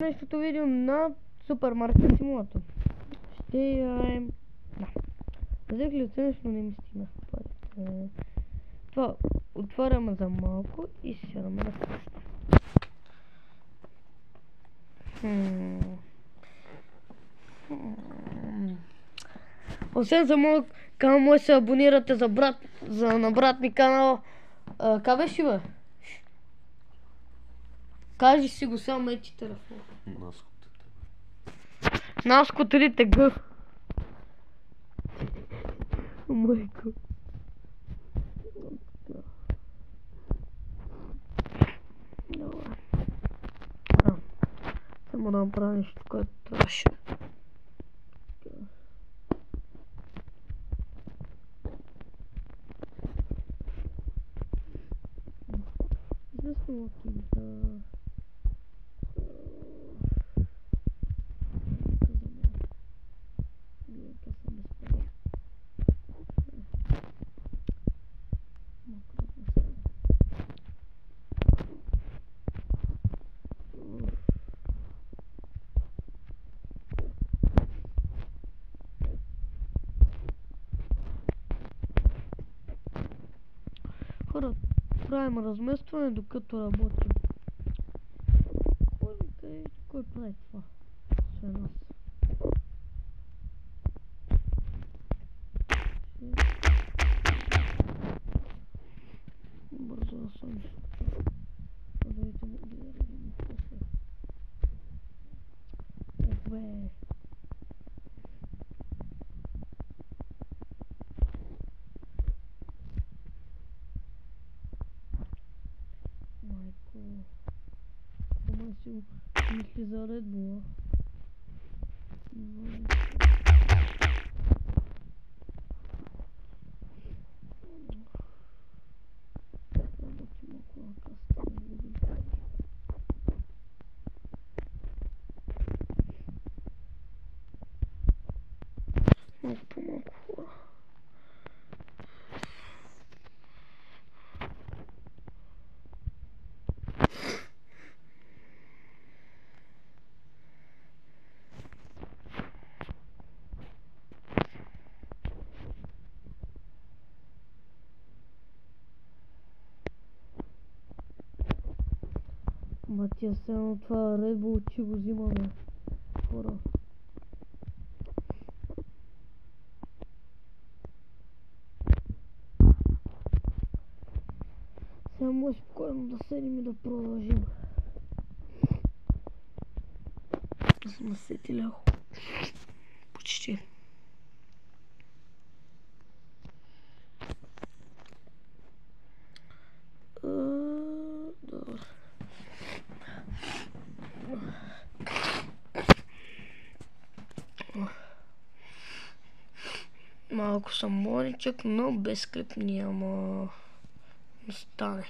Нещото видео на Супермаркет Симулатор. Ще играем... Да. Взех лиценз, но не ми стигна. Това отваряме за малко и сядаме да почнем. Освен за моят канал, може да се абонирате на брат ми канал. Как беше, бе? Кажи си го, само мечи телефон. Наскотерите Г. Майко. Добре. Само да направя нещо, което трябваше. Известно лаки да... Хора, правим разместване докато работим. Кой прави това? Освен нас. Бързо да съм. Дайте му да видим после. Обе. Майко. Ама си мисли за Red Bull. Малко по-малко хора. Ма тия само това Red Bull, че го взимаме. Хора. Сега може спокойно да седим и да продължим. Сме сетили ляхо. Почти. Добре. Малко съм болничък, но без клип няма да стане.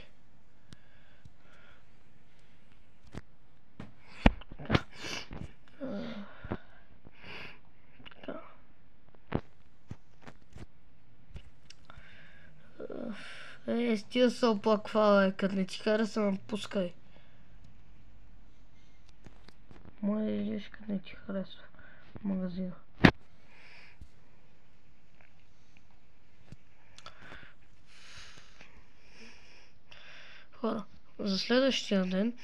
Стига се оплаква, като не ти хареса, напускай. Може да идеш, като не ти харесва магазина. Хора, за следващия ден,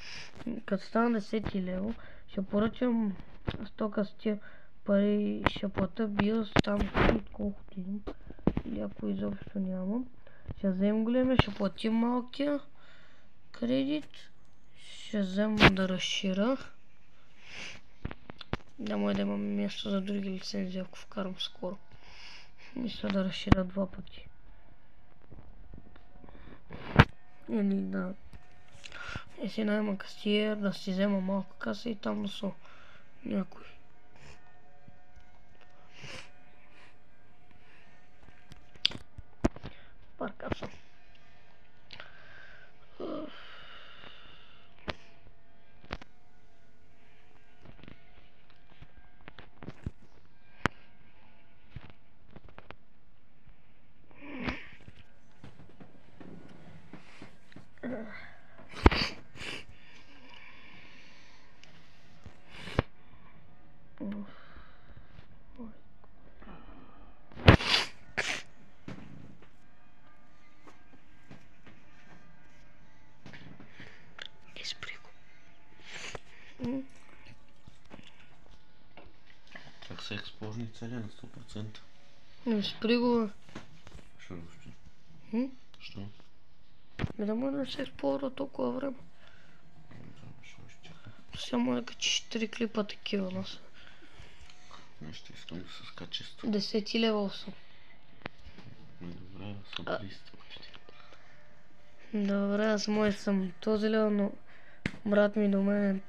като стана 10 лево, ще поръчам стока с тия пари, ще плата биос там колкото имам, или ако изобщо нямам. Ще вземем големия, ще платим малкия кредит, ще взема да разширя. Да може да имам място за други лицензии, ако вкарам скоро. Мисля да разширя 2 пъти. Или да... Если найма кастиер, да си взема малка каса и там да са някой. Пар каса. Спри го. Как се експложни цели на 100%? Не спри го. Що въобще? Що? Не да може да се експлорва толкова време. Що ще? Само да качиш 4 клипа такива нас. Нещо искам да се скачи 100. 10 левел съм. Добре, съм 30 почти. Добре, аз мой съм този левел, но брат ми до мен е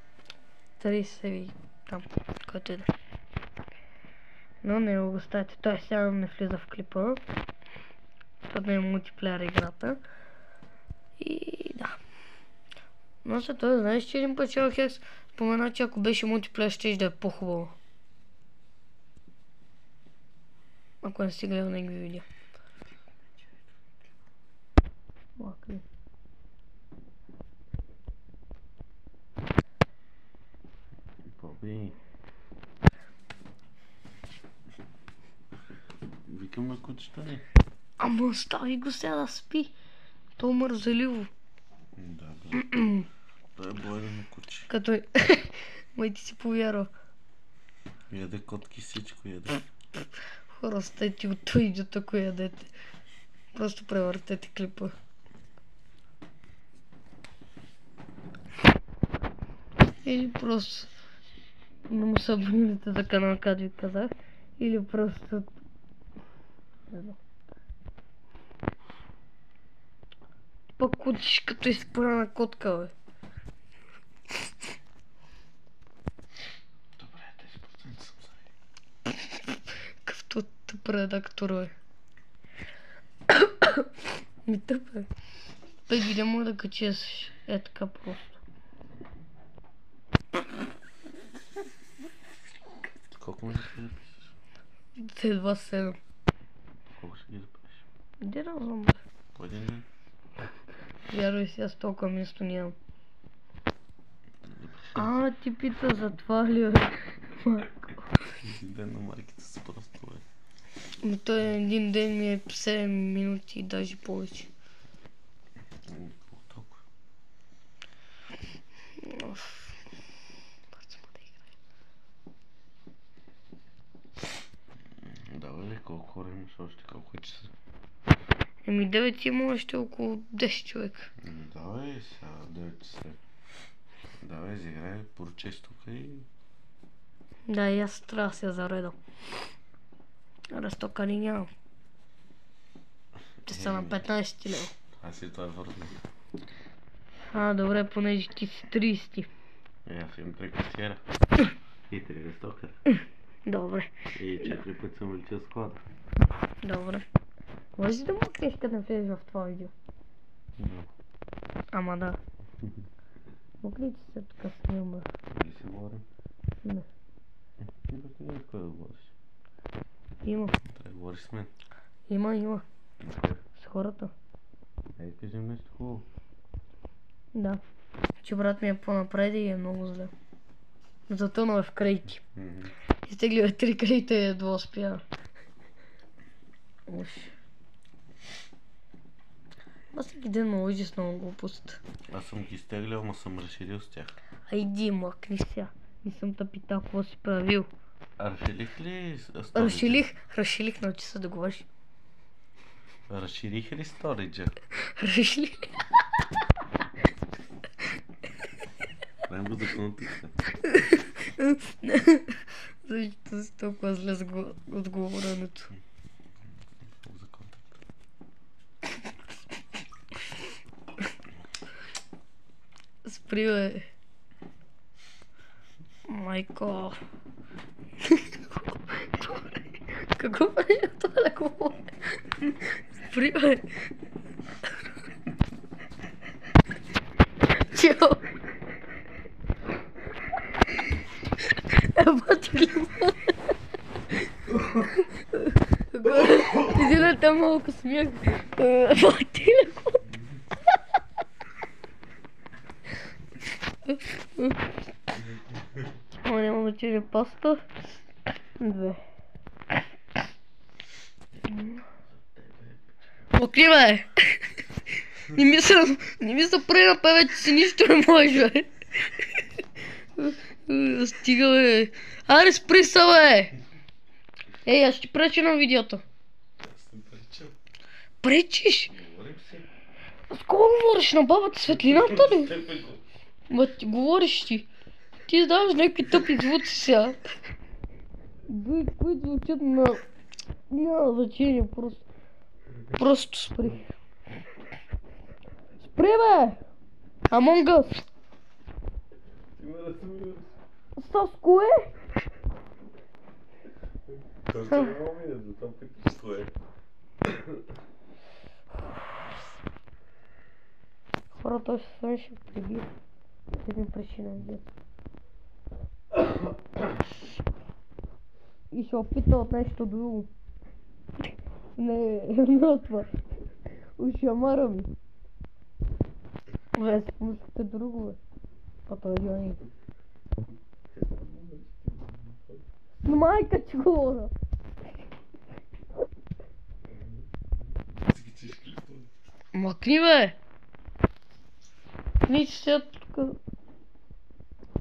30 и там, който иде. Но не го оставите, той сега не влиза в клипа. Това не е мултиплеер играта. И да. Но след това, знаеш, че един път Хекс спомена, че ако беше мултиплеер, ще да е по-хубаво. Ако не си гледал негови видео. Лакли. Боби. Викам на кучета ни. Ама остави го сега да спи. То мързеливо. Да, бе. Той е бойно на куче. Като май ти си повярва. Яде котки, всичко яде. Хора, стайте от той идиот, ако ядете. Просто превъртете клипа. Или просто не му се абонирате за канал, както ви казах. Или просто... Не знам. Пак кутиш като изпрана котка, бе. Добре, 10% съм за. Какъвто тъп редактор, бе. Ми тъп, бе. Пек видео мога да качиш е така просто. Колко може да ги запишеш? Те 2-7. Колко ще ги запишеш? Де да знам, бе. По един ден? Вярвай си, аз толкова място нямам. А, ти пита за това ли, бе? Марко. Един ден на марките са просто, бе. Но той един ден ми е 7 минути, даже повече. Какво толкова? Бързо му да играе. Давай, колко хора имаш още? Колко е часа? Еми 9 има още около 10 човека. Давай, сега 9 часа. Давай, изиграй, поръчай тук и... Да, и аз трябва да се заредам. Разтокани нямам. Те са на 15 лева. Аз и това е вързано. А, добре, понеже ти си 30. Аз имам 3 касиера. И 3 рестокера. Добре. И 4 пъти съм уличил склада. Добре. Може да му кажеш къде влезеш в това видео? Да. Ама да. Мога ли ти се така снимам? Дали си говорим? Не. Ти бе къде с кой да говориш? Има. Трябва да говориш с мен. Има. С хората. Ей, кажем нещо хубаво. Да. Че брат ми е по-напред и е много зле. Затънал е в кредити. Изтеглил е 3 кредита и едва успя. Уж. Аз всеки ден ме лъжи с много глупост. Аз съм ги изтеглял, но съм разширил с тях. Айди, млъкни сега. Не съм те питал какво си правил. Разширих ли сториджа? Разширих, научи се да говориш. Разширих ли сториджа? Разширих. Правим го за контекста. Защо си толкова зле с отговоренето? За контекста. Спри, бе. Майко. Какво прави това да говори? Спри, бе. Чао. Бати клима. Извинете малко смях. Бати леко. О, няма значение паста. 2. Мокри, бе! Не ми се пренапе, вече си нищо не може, бе! Стига, бе! Аре, спри се, бе! Ей, аз ще ти преча на видеото. Аз не пречам. Пречиш? Говорим си. С кого говориш? На бабата светлината ли? Те бе го. Ма ти говориш ти. Ти издаваш някакви тъпи звуци сега. Които звучат на... Няма значение, просто. Просто спри. Спри, бе! Among Us! Ти ме разумираш. С кое? Той се не мога да затова питаш с кое. Хора, той съвсем ще прибие. След ми пречи на видеото. И ще опита от нещо друго. Не от това. Ушамара ми. Бе, спомислите друго, бе. А той е Джони. С майка че говоря. Скичиш клипа. Макни, бе! Ниче сега тук.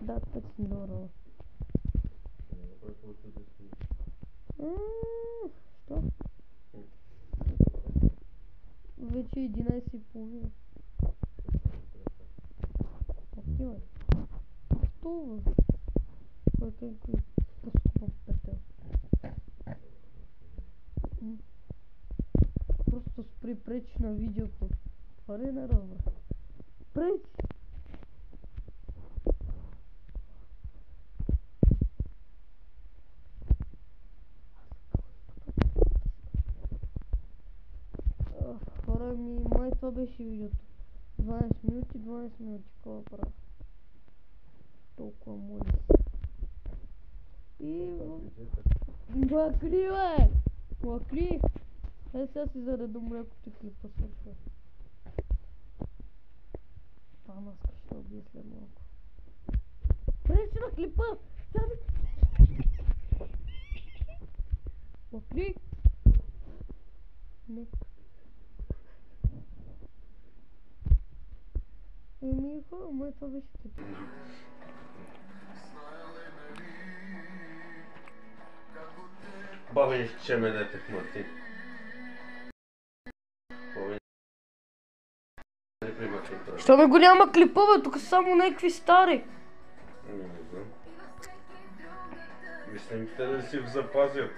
Да, $5. Що? Вече 11:30. Макни, бе. Що, бе? Кой как пускам петел. Просто спри, пречи на видеото. Това ли не разбра? Пречи! Хора ми, май това беше видеото. 12 минути, 12 минути, какво правя? Толкова моли се. И... Макри, бе! Макри! Е, сега си заредом млекото и клипа свършва. Маска ще убие след малко. Пречи на клипа! Макри! Не. Еми, хора, май това беше клипа. Бабе, ще ме детек, Мартин. Бабе, не примахай това. Що ме го няма клипа, бе? Тук са само някакви стари. Не знам. Мислим, те да си запазят.